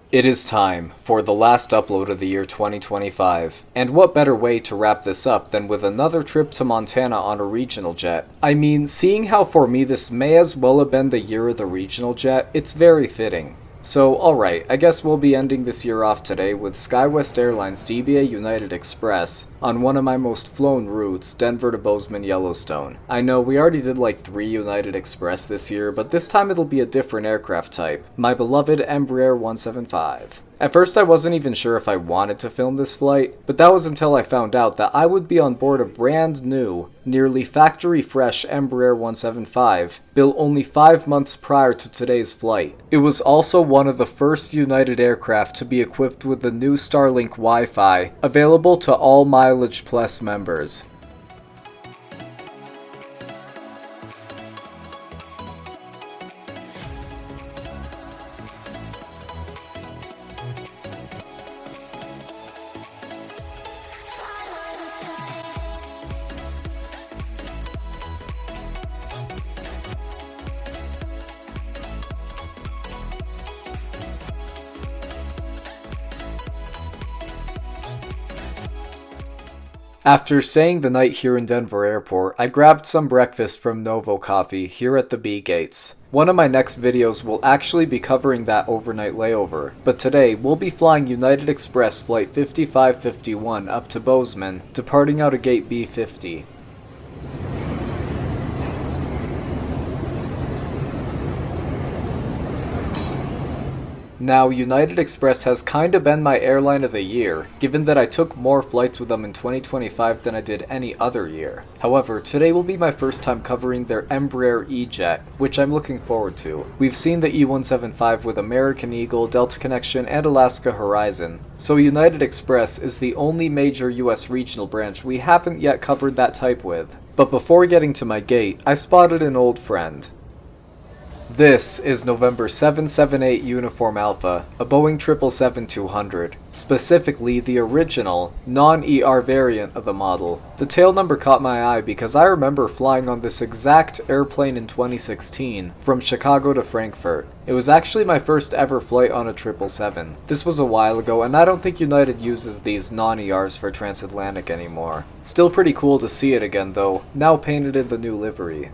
It is time for the last upload of the year 2025, and what better way to wrap this up than with another trip to Montana on a regional jet? I mean, seeing how for me this may as well have been the year of the regional jet, it's very fitting. So, alright, I guess we'll be ending this year off today with SkyWest Airlines d.b.a United Express on one of my most flown routes, Denver to Bozeman, Yellowstone. I know we already did like 3 United Express this year, but this time it'll be a different aircraft type, my beloved Embraer 175. At first I wasn't even sure if I wanted to film this flight, but that was until I found out that I would be on board a brand new, nearly factory fresh Embraer 175, built only 5 months prior to today's flight. It was also one of the first United aircraft to be equipped with the new StarLink WiFi, available to all MileagePlus members. After staying the night here in Denver Airport, I grabbed some breakfast from Novo Coffee here at the B gates. One of my next videos will actually be covering that overnight layover, but today we'll be flying United Express Flight 5551 up to Bozeman, departing out of gate B50. Now, United Express has kinda been my airline of the year, given that I took more flights with them in 2025 than I did any other year. However, today will be my first time covering their Embraer E-Jet, which I'm looking forward to. We've seen the E175 with American Eagle, Delta Connection, and Alaska Horizon, so United Express is the only major US regional branch we haven't yet covered that type with. But before getting to my gate, I spotted an old friend. This is November 778 Uniform Alpha, a Boeing 777-200, specifically the original, non-ER variant of the model. The tail number caught my eye because I remember flying on this exact airplane in 2016, from Chicago to Frankfurt. It was actually my first ever flight on a 777. This was a while ago, and I don't think United uses these non-ERs for transatlantic anymore. Still pretty cool to see it again though, now painted in the new livery.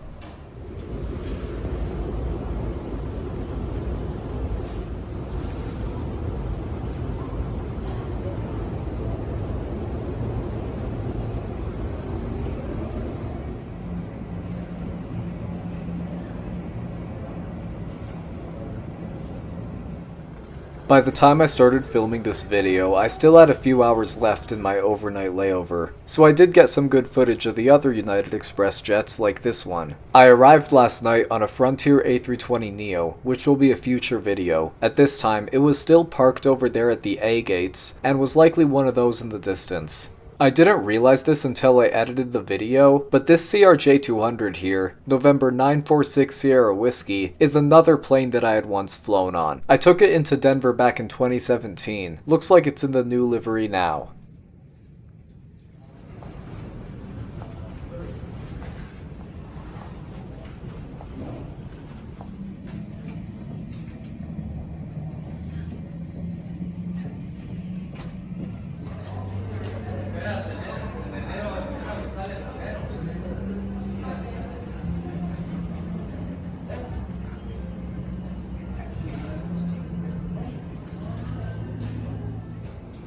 By the time I started filming this video, I still had a few hours left in my overnight layover, so I did get some good footage of the other United Express jets like this one. I arrived last night on a Frontier A320neo, which will be a future video. At this time, it was still parked over there at the A gates, and was likely one of those in the distance. I didn't realize this until I edited the video, but this CRJ200 here, November 946 Sierra Whiskey, is another plane that I had once flown on. I took it into Denver back in 2017. Looks like it's in the new livery now.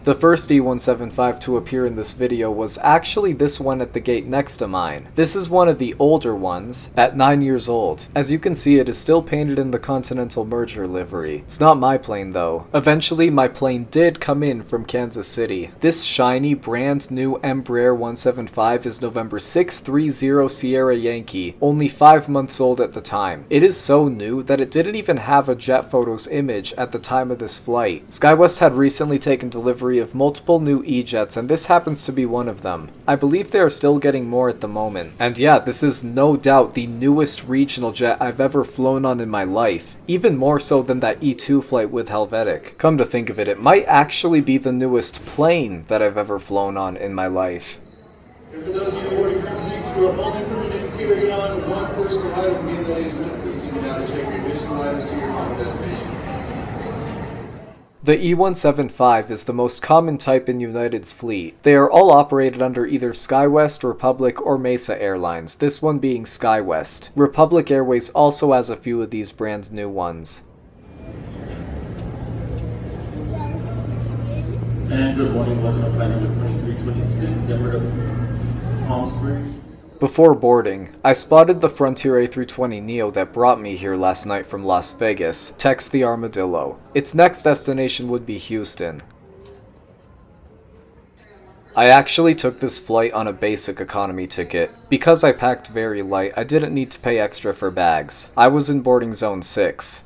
The first E175 to appear in this video was actually this one at the gate next to mine. This is one of the older ones, at 9 years old. As you can see, it is still painted in the Continental Merger livery. It's not my plane though. Eventually, my plane did come in from Kansas City. This shiny, brand new Embraer 175 is November 630 Sierra Yankee, only 5 months old at the time. It is so new that it didn't even have a Jet Photos image at the time of this flight. SkyWest had recently taken delivery of multiple new E-Jets, and this happens to be one of them. I believe they are still getting more at the moment. And yeah, this is no doubt the newest regional jet I've ever flown on in my life, even more so than that E2 flight with Helvetic. Come to think of it, it might actually be the newest plane that I've ever flown on in my life. And for those of you boarding group seats, you are only permitted to carry on one personal item in that is with you. So you now to check your additional items to your final destination. The E175 is the most common type in United's fleet. They are all operated under either SkyWest, Republic, or Mesa Airlines, this one being SkyWest. Republic Airways also has a few of these brand new ones. And good morning, welcome to flight number 2326, Denver to Palm Springs. Before boarding, I spotted the Frontier A320neo that brought me here last night from Las Vegas, text the Armadillo. Its next destination would be Houston. I actually took this flight on a basic economy ticket. Because I packed very light, I didn't need to pay extra for bags. I was in boarding zone 6.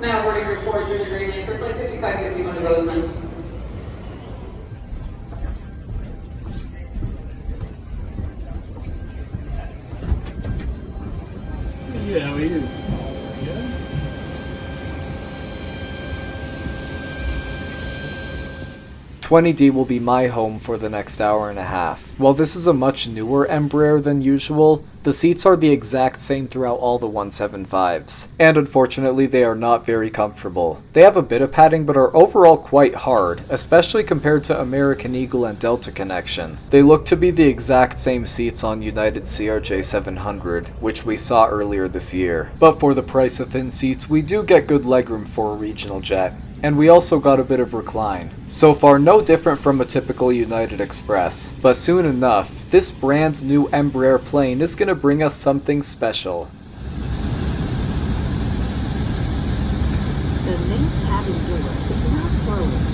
Now boarding report, your green name for flight 5551 to Bozeman. Yeah, we do. Yeah. $20D will be my home for the next hour and a half. While this is a much newer Embraer than usual, the seats are the exact same throughout all the 175s. And unfortunately, they are not very comfortable. They have a bit of padding but are overall quite hard, especially compared to American Eagle and Delta Connection. They look to be the exact same seats on United's CRJ700, which we saw earlier this year. But for the price of thin seats, we do get good legroom for a regional jet. And we also got a bit of recline. So far, no different from a typical United Express. But soon enough, this brand new Embraer plane is going to bring us something special. The main cabin door is now closed.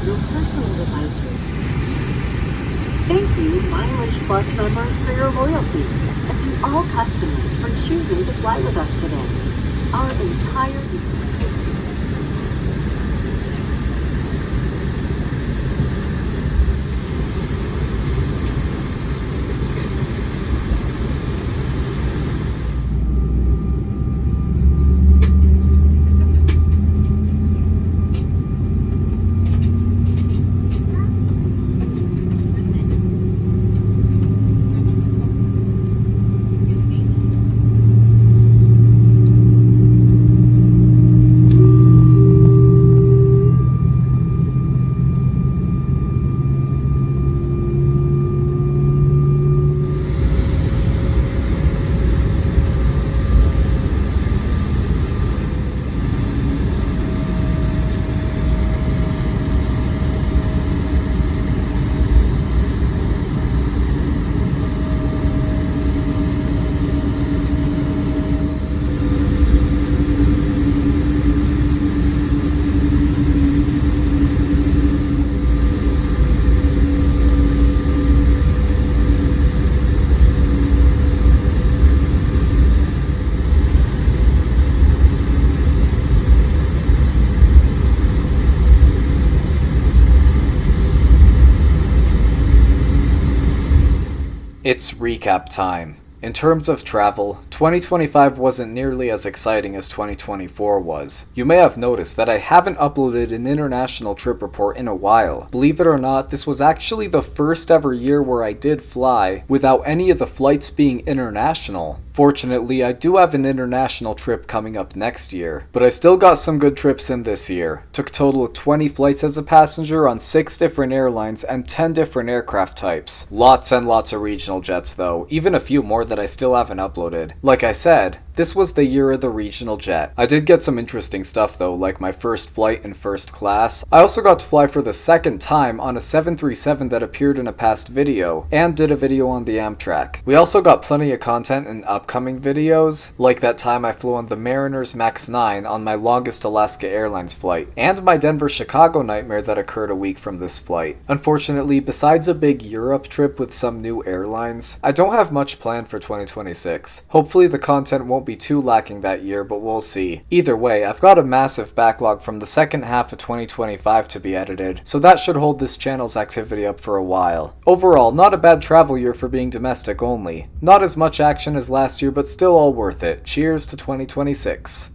Your personal devices. Thank you, MileagePlus members, for your loyalty, and to all customers for choosing to fly with us today. Our entire It's recap time. In terms of travel, 2025 wasn't nearly as exciting as 2024 was. You may have noticed that I haven't uploaded an international trip report in a while. Believe it or not, this was actually the first ever year where I did fly without any of the flights being international. Fortunately, I do have an international trip coming up next year, but I still got some good trips in this year. Took a total of 20 flights as a passenger on 6 different airlines and 10 different aircraft types. Lots and lots of regional jets though, even a few more that I still haven't uploaded. Like I said, this was the year of the regional jet. I did get some interesting stuff though, like my first flight in first class. I also got to fly for the second time on a 737 that appeared in a past video, and did a video on the Amtrak. We also got plenty of content in upcoming videos, like that time I flew on the Mariners MAX 9 on my longest Alaska Airlines flight, and my Denver-Chicago nightmare that occurred a week from this flight. Unfortunately, besides a big Europe trip with some new airlines, I don't have much planned for 2026. Hopefully the content won't be too lacking that year, but we'll see. Either way, I've got a massive backlog from the second half of 2025 to be edited, so that should hold this channel's activity up for a while. Overall, not a bad travel year for being domestic only. Not as much action as last year, but still all worth it. Cheers to 2026.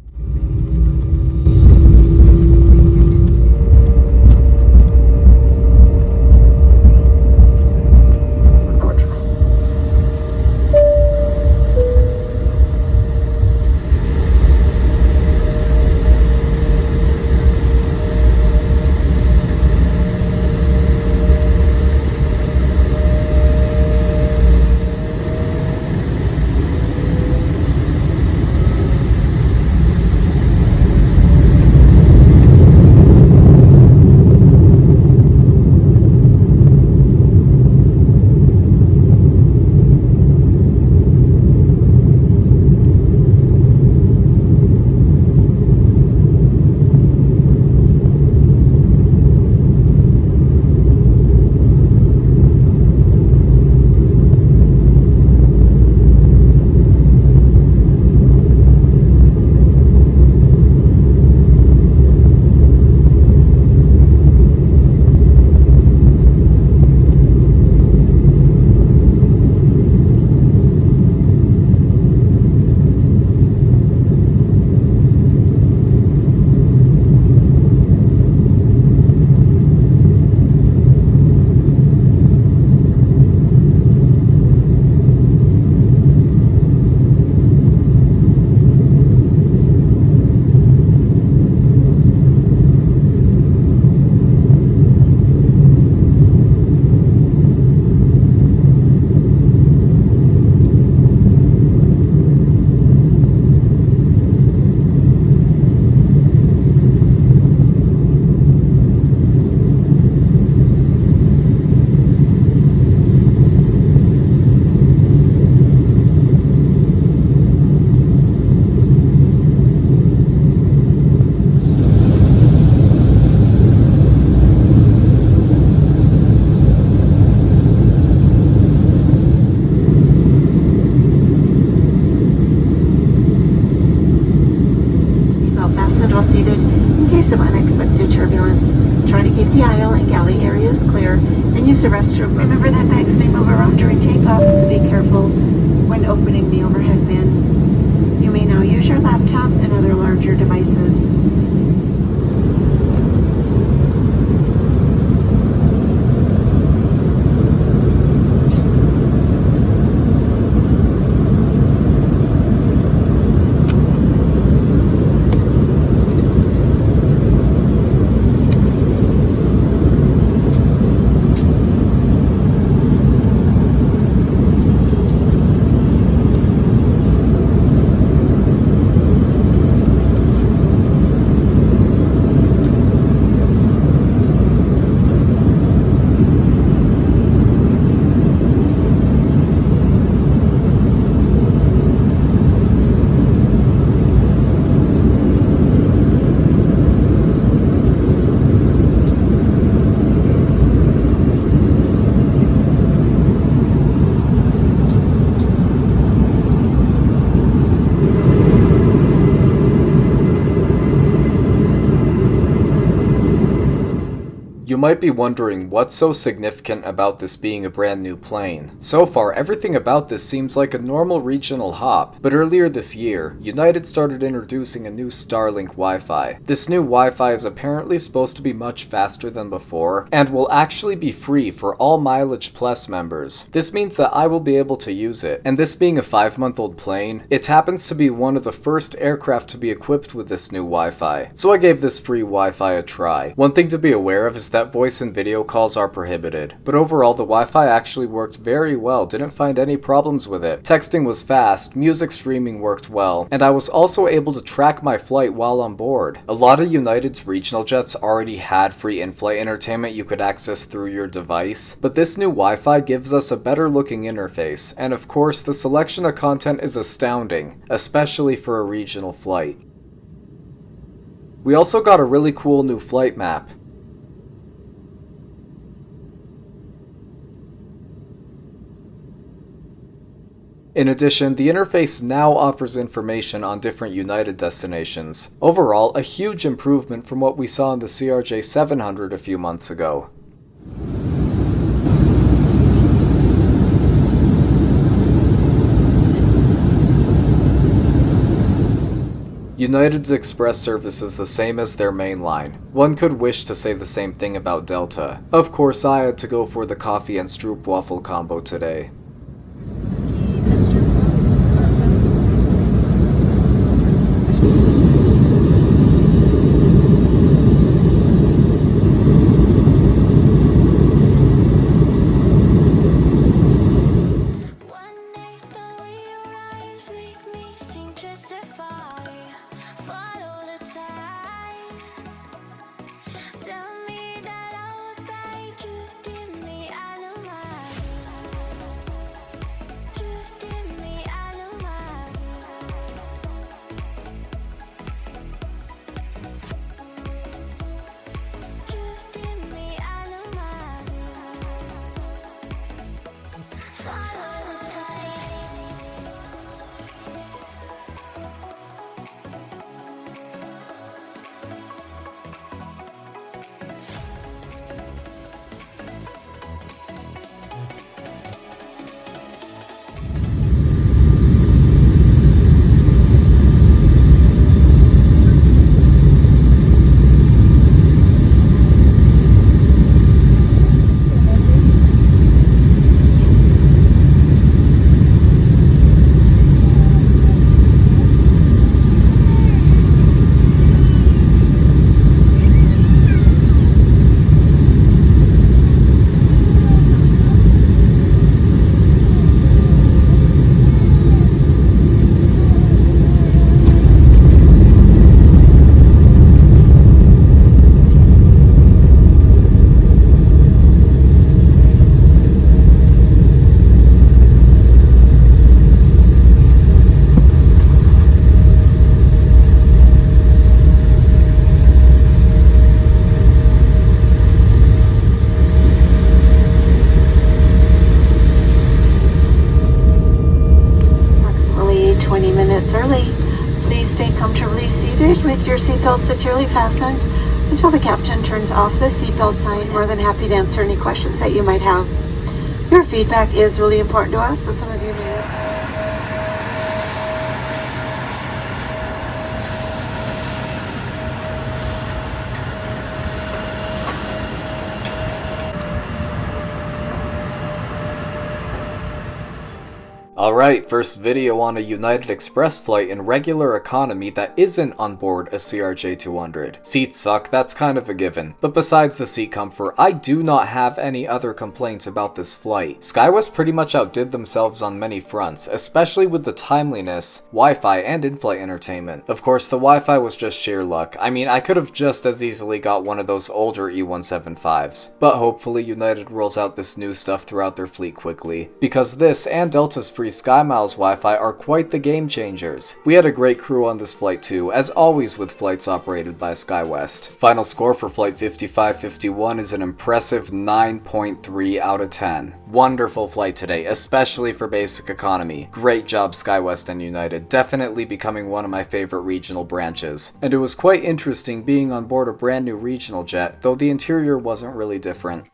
careful when opening the overhead bin. You may now use your laptop and other larger devices. You might be wondering what's so significant about this being a brand new plane. So far, everything about this seems like a normal regional hop, but earlier this year, United started introducing a new StarLink Wi-Fi. This new Wi-Fi is apparently supposed to be much faster than before, and will actually be free for all MileagePlus members. This means that I will be able to use it, and this being a 5-month-old plane, it happens to be one of the first aircraft to be equipped with this new Wi-Fi. So I gave this free Wi-Fi a try. One thing to be aware of is that voice and video calls are prohibited, but overall the Wi-Fi actually worked very well, didn't find any problems with it. Texting was fast, music streaming worked well, and I was also able to track my flight while on board. A lot of United's regional jets already had free in-flight entertainment you could access through your device, but this new Wi-Fi gives us a better looking interface, and of course the selection of content is astounding, especially for a regional flight. We also got a really cool new flight map. In addition, the interface now offers information on different United destinations. Overall, a huge improvement from what we saw in the CRJ700 a few months ago. United's express service is the same as their main line. One could wish to say the same thing about Delta. Of course, I had to go for the coffee and stroopwafel combo today. With your seatbelt securely fastened until the captain turns off the seatbelt sign. More than happy to answer any questions that you might have. Your feedback is really important to us, so some of you may... Alright, first video on a United Express flight in regular economy that isn't on board a CRJ200. Seats suck, that's kind of a given. But besides the seat comfort, I do not have any other complaints about this flight. SkyWest pretty much outdid themselves on many fronts, especially with the timeliness, Wi-Fi, and in-flight entertainment. Of course, the Wi-Fi was just sheer luck. I mean, I could have just as easily got one of those older E175s. But hopefully United rolls out this new stuff throughout their fleet quickly, because this and Delta's free SkyMiles Wi-Fi are quite the game changers. We had a great crew on this flight too, as always with flights operated by SkyWest. Final score for flight 5551 is an impressive 9.3 out of 10. Wonderful flight today, especially for basic economy. Great job SkyWest and United, definitely becoming one of my favorite regional branches. And it was quite interesting being on board a brand new regional jet, though the interior wasn't really different.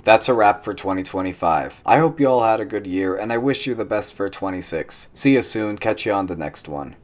That's a wrap for 2025. I hope you all had a good year, and I wish you the best for 26. See you soon, catch you on the next one.